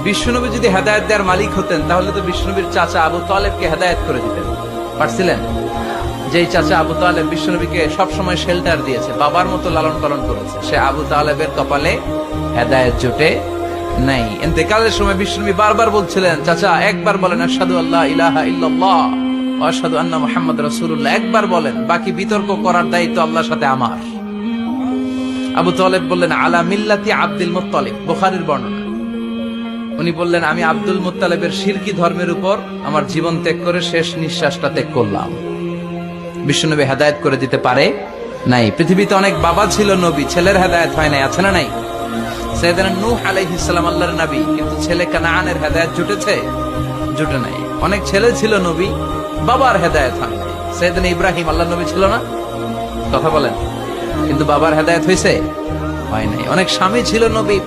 বিশ্বনবী যদি হেদায়েত দেওয়ার মালিক হতেন তাহলে তো বিশ্বনবীর চাচা আবু তালেবকে হেদায়েত করে দিতেন পারছিলেন। যেই চাচা আবু তালেব বিশ্বনবীকে সবসময় শেল্টার দিয়েছে, বাবার মতো লালন পালন করেছে, সে আবু তালেবের কপালে হেদায়েত জোটে নাই। ইন্তেকালের সময় বিশ্বনবী বারবার বলছিলেন, চাচা একবার বলেন আশহাদু আল্লা ইলাহা ইল্লাল্লাহ ওয়া আশহাদু আন্না মুহাম্মাদুর রাসূলুল্লাহ, একবার বলেন, বাকি বিতর্ক করার দায়িত্ব আল্লাহর সাথে আমার। আবু তালেব বললেন আলা মিল্লাতি আব্দুল মুত্তালিব, বুখারীর বর্ণনা। উনি বললেন আমি আব্দুল মুত্তালিবের শিরকি ধর্মের উপর আমার জীবন ত্যাগ করে শেষ নিঃশ্বাসটা ত্যাগ করলাম। বিশ্বনবী হেদায়েত করে দিতে পারে নাই। পৃথিবীতে অনেক বাবা ছিল নবী, ছেলের হেদায়েত হয় নাই, আছে না নাই? সাইয়েদনা নূহ আলাইহিস সালাম আল্লাহর নবী, কিন্তু ছেলে কানানের হেদায়েত জুটেছে? জুটে নাই। অনেক ছেলে ছিল নবী, বাবার হেদায়েত হয় নাই। সাইয়েদনা ইব্রাহিম আল্লাহর নবী ছিল না? কথা বলেন, কিন্তু বাবার হেদায়েত হয়েছে? হয় নাই। অনেক স্বামী ছিল নবী,